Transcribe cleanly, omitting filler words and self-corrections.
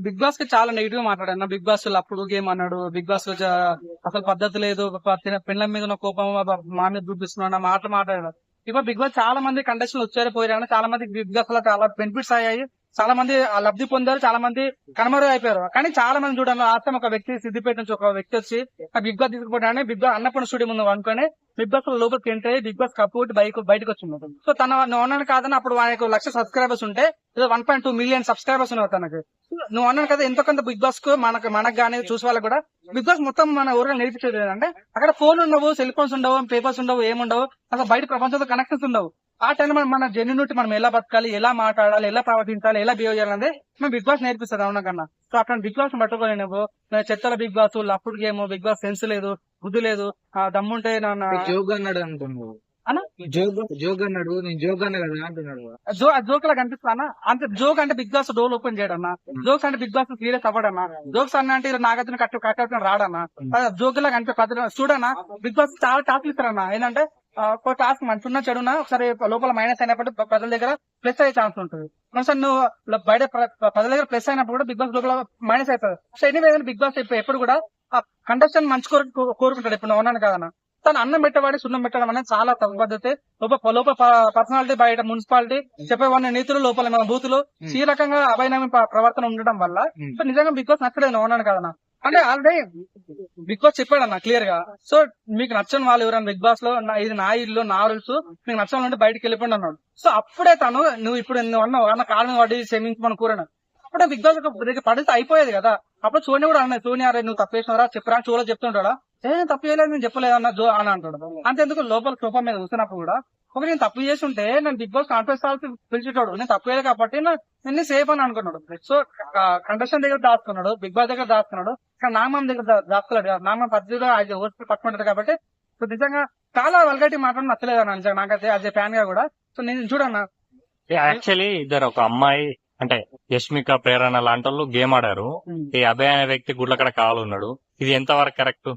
Big boss కి చాలా negative మాట్లాడాను. బిగ్ బాస్ లో అప్పుడు గేమ్ అన్నాడు. బిగ్ బాస్ లో అసలు పద్ధతి లేదు. పిల్లల మీద ఉన్న కోపం మా మీద చూపిస్తున్నాడు. మాటలు మాట్లాడాడు. ఇప్పుడు బిగ్ బాస్ చాలా మంది కంటెస్టెంట్లు వచ్చారు పోయారు. చాలా మంది బిగ్ బాస్ లో చాలా బెనిఫిట్స్ అయ్యాయి. చాలా మంది ఆ లబ్ధి పొందారు. చాలా మంది కనుమరుగు అయిపోయారు. కానీ చాలా మంది చూడండి, ఆస్తం ఒక వ్యక్తి సిద్దిపేట నుంచి ఒక వ్యక్తి వచ్చి బిగ్ బాస్ తీసుకుపోయాడని బిగ్ బాస్ అన్నపూర్ణ స్టూడియో ముందు అనుకుని బిగ్ బాస్ లో లోపలికి ఎంటర్ అయ్యి బిగ్ బాస్ కప్ బయటకు వచ్చింది. సో తన నువ్వు కాదని అప్పుడు ఆయనకు 1,00,000 సబ్స్క్రైబర్స్ ఉంటే 1.2 మిలియన్ సబ్స్క్రైబర్స్ ఉన్నారు తనకి. నువ్వు అన్నాను కదా, ఎంతో కొంత బిగ్ బాస్ కు మనకు గానీ చూసే వాళ్ళకి కూడా బిగ్ బాస్ మొత్తం మన ఊరిలో నేర్పించేది ఏంటంటే అక్కడ ఫోన్ ఉండవు, సెల్ ఫోన్స్ ఉండవు, పేపర్స్ ఉండవు, ఏముండవు, అసలు బయట ప్రపంచంతో కనెక్షన్స్ ఉండవు. ఆ టైంలో మన జెన్యూనిటీ మనం ఎలా బతకాలి, ఎలా మాట్లాడాలి, ఎలా ప్రవర్తించాలి, ఎలా బిహేవ్ చేయాలనేది మేము బిగ్ బాస్ నేర్పిస్తుంది. అవునా కన్నా. సో అట్లా బిగ్ బాస్ పట్టుకోలే నువ్వు చెత్తల బిగ్ బాస్, లప్పుడు గేమ్, బిగ్ బాస్ సెన్స్ లేదు, బుద్ధి లేదు, దమ్ముంటే జోక్ అన్నాడు అంటున్నావు. జోక్ అన్నాడు, నేను జోక్ అన్నా కదా అంటున్నాడు. జోక్ లా కనిపిస్తానా? అంతే. జోక్ అంటే బిగ్ బాస్ డోర్ ఓపెన్ చేయడన్నా, జోక్స్ అంటే బిగ్ బాస్ సీరియస్ అవ్వడన్నా, జోక్స్ అన్న అంటే నాగార్జున కట్టు రాడన్నా, జోక్ లా కనిపి చూడన్నా. బిగ్ బాస్ చాలా టాస్క్ ఇస్తారన్నా. ఏంటంటే ఒక టాస్క్ మంచిగా చెడున్నా ఒకసారి లోపల మైనస్ అయినప్పుడు ప్రజల దగ్గర ప్లస్ అయ్యే ఛాన్స్ ఉంటుంది. ఒకసారి నువ్వు బయట ప్రజల దగ్గర ప్లస్ అయినప్పుడు కూడా బిగ్ బాస్ లోపల మైనస్ అవుతుంది. సో ఎనీవే బిగ్ బాస్ ఎప్పుడు కూడా ఆ కంటెస్టెంట్ మంచి కోరుకుంటాడు. ఇప్పుడు నువ్వు అన్నాను కదన్నా, తను అన్నం పెట్టవాడి సున్నం పెట్టడం అనేది చాలా తప్పు పద్ధతి. లోపల పర్సనాలిటీ, బయట మున్సిపాలిటీ చెప్పేవాడిని నీతులు, లోపల మన బూతులు ఈ రకంగా అభయనమి ప్రవర్తన ఉండడం వల్ల సో నిజంగా బిగ్ బాస్ నచ్చలేదు. నువ్వు అన్నాను కదన్నా, అంటే ఆల్రెడీ బిగ్ బాస్ చెప్పాడన్నా క్లియర్ గా. సో మీకు నచ్చని వాళ్ళు ఎవరైనా బిగ్ బాస్ లో ఇది నా ఇల్లు, నా రూల్స్, మీకు నచ్చని వాళ్ళు బయటకు వెళ్ళిపోండి అన్నాడు. సో అప్పుడే తను నువ్వు ఇప్పుడు నువ్వు అన్నావు అన్న కారణం వాడి క్షమించమని కూరను అప్పుడే బిగ్ బాస్ పడితే అయిపోయేది కదా. అప్పుడు సోని కూడా అన్నది, సోని అరే నువ్వు తప్పు చేసినారా చెప్పరా షోలో చెప్తుంటాడా, తప్పు చేయలేదు నేను చెప్పలేదు అన్న జో అని అంటాడు. అంతేందుకు లోపల సోఫా మీద కూర్చున్నప్పుడు కూడా ఒక నేను తప్పు చేసి ఉంటే నేను బిగ్ బాస్ కాన్ఫరెన్స్ కాల్సి పిలిచేటాడు, నేను తప్పు చేయలేదు కాబట్టి నేను సేఫ్ అని అనుకున్నాడు. సో కంటెస్టెంట్ దగ్గర దాచుకున్నాడు, బిగ్ బాస్ దగ్గర దాచుకున్నాడు, కానీ నాగమామ దగ్గర దాచుకోలేడు. నాగమామ పద్ధతిగా ఆయన ఓటు పట్టుకుంటాడు కాబట్టి సో నిజంగా చాలా వల్గటి మాట్లాడి నచ్చలేదు అన్న నిజంగా నాకైతే యాజ్ ఏ ఫ్యాన్ గా కూడా. సో నేను చూడన్నా, యాక్చువల్లీ ఇద్దరు ఒక అమ్మాయి అంటే యష్మిక, ప్రేరణ లాంటి వాళ్ళు గేమ్ ఆడారు. ఈ అభయ్ అనే వ్యక్తి గుడ్లకడ కావాలన్నాడు. ఇది ఎంత వరకు కరెక్ట్?